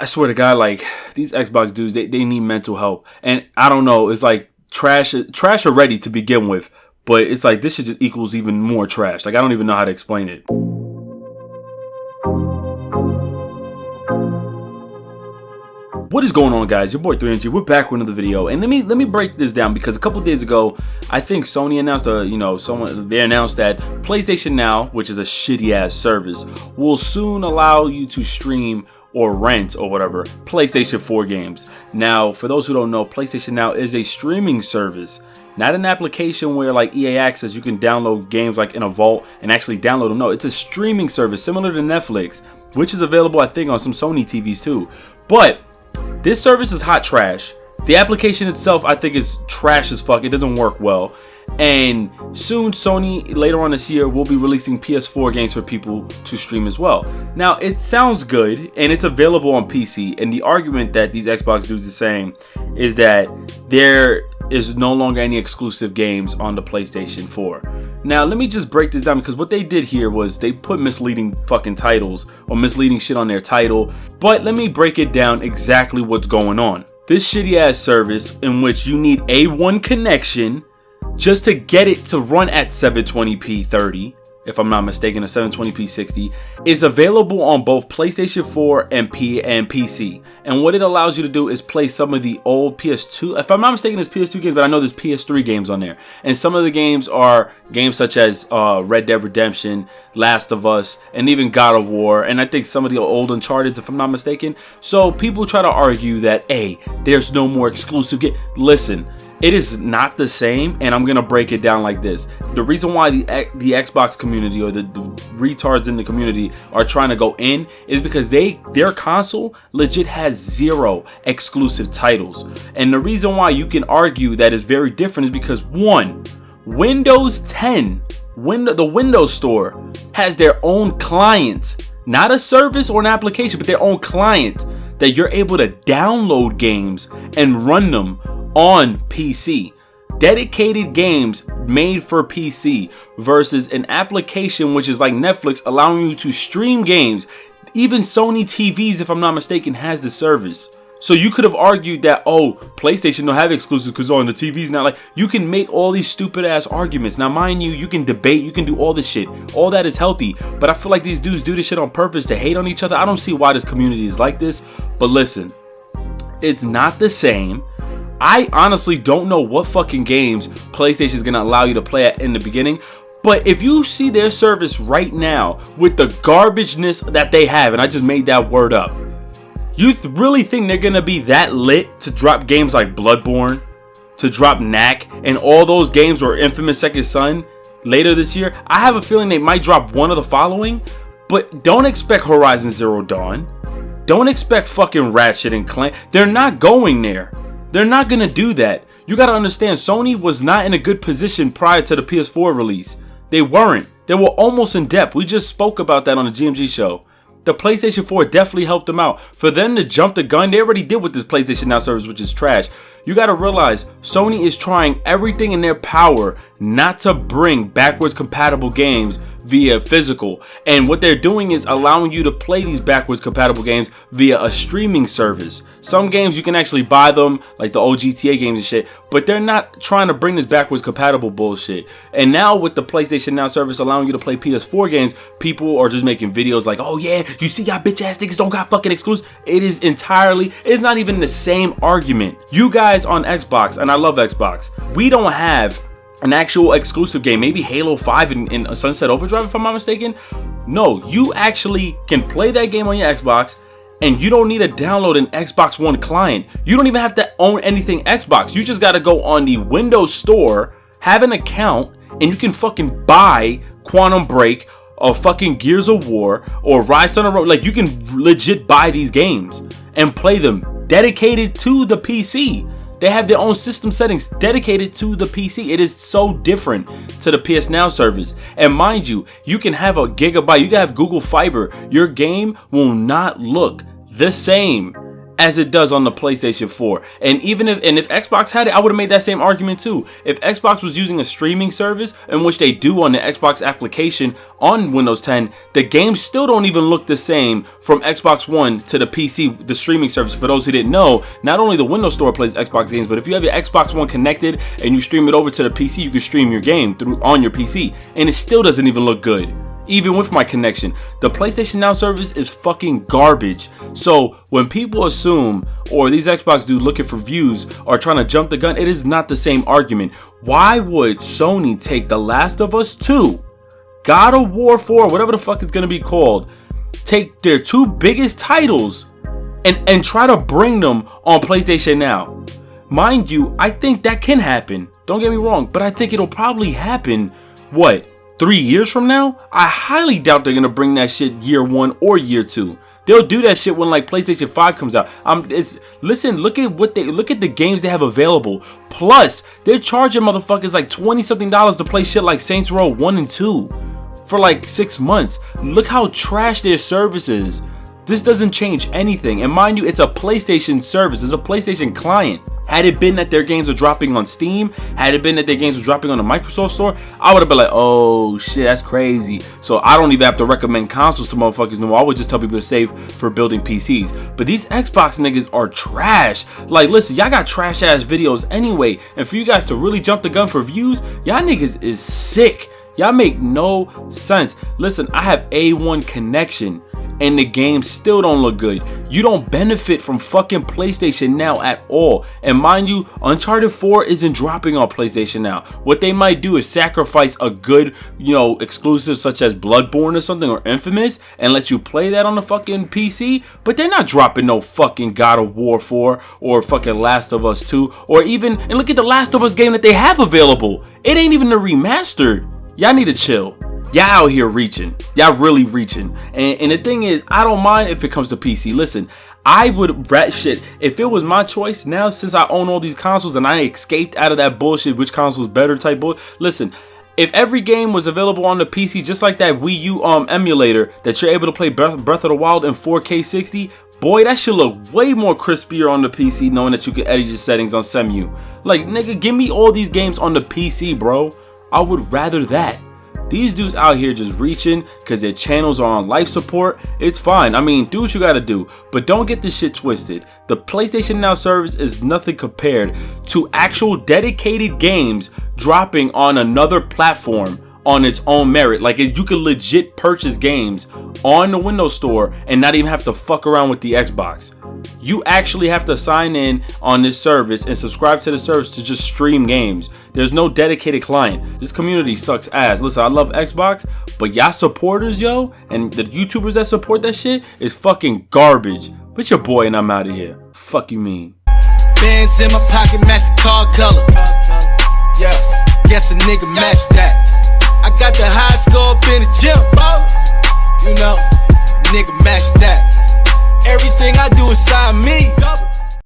I swear to God, like, these Xbox dudes, they need mental help. And I don't know, it's like trash already to begin with. But it's like this shit just equals even more trash. Like, I don't even know how to explain it. What is going on, guys? Your boy 3MG. We're back with another video, and let me break this down, because a couple days ago, I think Sony announced they announced that PlayStation Now, which is a shitty ass service, will soon allow you to stream or rent or whatever PlayStation 4 games. Now, for those who don't know, PlayStation Now is a streaming service, not an application where, like EA Access, you can download games like in a vault and actually download them. No, it's a streaming service similar to Netflix, which is available, I think, on some Sony TVs too. But this service is hot trash. The application itself, I think, is trash as fuck. It doesn't work well. And soon, Sony, later on this year, will be releasing PS4 games for people to stream as well. Now, it sounds good, and it's available on PC. And the argument that these Xbox dudes are saying is that there is no longer any exclusive games on the PlayStation 4. Now, let me just break this down, because what they did here was they put misleading fucking titles or misleading shit on their title. But let me break it down exactly what's going on. This shitty ass service in which you need A1 connection just to get it to run at 720p 30, if I'm not mistaken, or 720p 60, is available on both PlayStation 4 and PC. And what it allows you to do is play some of the old PS2, if I'm not mistaken, it's PS2 games, but I know there's PS3 games on there. And some of the games are games such as Red Dead Redemption, Last of Us, and even God of War, and I think some of the old Uncharted, if I'm not mistaken. So people try to argue that, hey, there's no more exclusive game. Listen, it is not the same, and I'm gonna break it down like this. The reason why the Xbox community, or the retards in the community, are trying to go in is because their console legit has 0 exclusive titles. And the reason why you can argue that is very different is because, one, Windows 10, the Windows Store, has their own client, not a service or an application, but their own client that you're able to download games and run them on PC. Dedicated games made for PC versus an application which is like Netflix, allowing you to stream games. Even Sony TVs, if I'm not mistaken, has the service. So you could have argued that, oh, PlayStation don't have exclusives because on the TVs now. Like, you can make all these stupid ass arguments. Now, mind you, you can debate, you can do all this shit. All that is healthy. But I feel like these dudes do this shit on purpose to hate on each other. I don't see why this community is like this. But listen, it's not the same. I honestly don't know what fucking games PlayStation is going to allow you to play at in the beginning. But if you see their service right now with the garbageness that they have, and I just made that word up, you really think they're going to be that lit to drop games like Bloodborne, to drop Knack, and all those games, or Infamous Second Son later this year? I have a feeling they might drop one of the following, but don't expect Horizon Zero Dawn. Don't expect fucking Ratchet and Clank. They're not going there. They're not going to do that. You got to understand, Sony was not in a good position prior to the PS4 release. They weren't. They were almost in debt. We just spoke about that on the GMG show. The PlayStation 4 definitely helped them out. For them to jump the gun, they already did with this PlayStation Now service, which is trash. You got to realize, Sony is trying everything in their power not to bring backwards compatible games via physical. And what they're doing is allowing you to play these backwards compatible games via a streaming service. Some games you can actually buy them, like the old GTA games and shit, but they're not trying to bring this backwards compatible bullshit. And now with the PlayStation Now service allowing you to play PS4 games, people are just making videos like, oh yeah, you see y'all bitch ass niggas don't got fucking exclusive. It's not even the same argument. You guys on Xbox, and I love Xbox, we don't have an actual exclusive game, maybe Halo 5 in Sunset Overdrive, if I'm not mistaken. No, you actually can play that game on your Xbox, and you don't need to download an Xbox One client. You don't even have to own anything Xbox. You just got to go on the Windows Store, have an account, and you can fucking buy Quantum Break or fucking Gears of War or Rise on the Road. Like, you can legit buy these games and play them dedicated to the PC. They have their own system settings dedicated to the PC. It is so different to the PS Now service. And mind you, you can have a gigabyte, you can have Google Fiber. Your game will not look the same as it does on the PlayStation 4. And even if Xbox had it, I would have made that same argument too. If Xbox was using a streaming service, in which they do on the Xbox application on Windows 10, the games still don't even look the same from Xbox One to the PC, the streaming service. For those who didn't know, not only the Windows Store plays Xbox games, but if you have your Xbox One connected and you stream it over to the PC, you can stream your game on your PC, and it still doesn't even look good. Even with my connection, the PlayStation Now service is fucking garbage. So when people assume, or these Xbox dudes looking for views are trying to jump the gun, it is not the same argument. Why would Sony take The Last of Us 2, God of War 4, whatever the fuck it's gonna be called, take their two biggest titles and try to bring them on PlayStation Now? Mind you, I think that can happen. Don't get me wrong, but I think it'll probably happen, what, 3 years from now? I highly doubt they're gonna bring that shit year 1 or year 2. They'll do that shit when like PlayStation 5 comes out. Listen, look at the games they have available. Plus, they're charging motherfuckers like $20 something to play shit like Saints Row 1 and 2 for like 6 months. Look how trash their service is. This doesn't change anything. And mind you, it's a PlayStation service. It's a PlayStation client. Had it been that their games were dropping on Steam, had it been that their games were dropping on the Microsoft Store, I would have been like, oh shit, that's crazy. So I don't even have to recommend consoles to motherfuckers no more. I would just tell people to save for building PCs. But these Xbox niggas are trash. Like, listen, y'all got trash ass videos anyway. And for you guys to really jump the gun for views, y'all niggas is sick. Y'all make no sense. Listen, I have A1 connection and the games still don't look good. You don't benefit from fucking PlayStation Now at all. And mind you, Uncharted 4 isn't dropping on PlayStation Now. What they might do is sacrifice a good, exclusive such as Bloodborne or something, or Infamous, and let you play that on the fucking PC. But they're not dropping no fucking God of War 4 or fucking Last of Us 2, or even, and look at the Last of Us game that they have available. It ain't even a remastered. Y'all need to chill. Y'all out here reaching. Y'all really reaching. And the thing is, I don't mind if it comes to PC. Listen, I would shit. If it was my choice now, since I own all these consoles and I escaped out of that bullshit, which console is better type bullshit. Listen, if every game was available on the PC, just like that Wii U emulator that you're able to play Breath of the Wild in 4K 60, boy, that should look way more crispier on the PC, knowing that you can edit your settings on SMU. Like, nigga, give me all these games on the PC, bro. I would rather that. These dudes out here just reaching because their channels are on life support. It's fine. I mean, do what you gotta do. But don't get this shit twisted. The PlayStation Now service is nothing compared to actual dedicated games dropping on another platform on its own merit. Like, you can legit purchase games on the Windows Store and not even have to fuck around with the Xbox. You actually have to sign in on this service and subscribe to the service to just stream games. There's no dedicated client. This community sucks ass. Listen, I love Xbox, but y'all supporters, yo, and the YouTubers that support that shit is fucking garbage. It's your boy and I'm out of here. Fuck you mean? Bands in my pocket, match the car color. Yeah, guess a nigga match that. I got the high score up in the gym, nigga match that.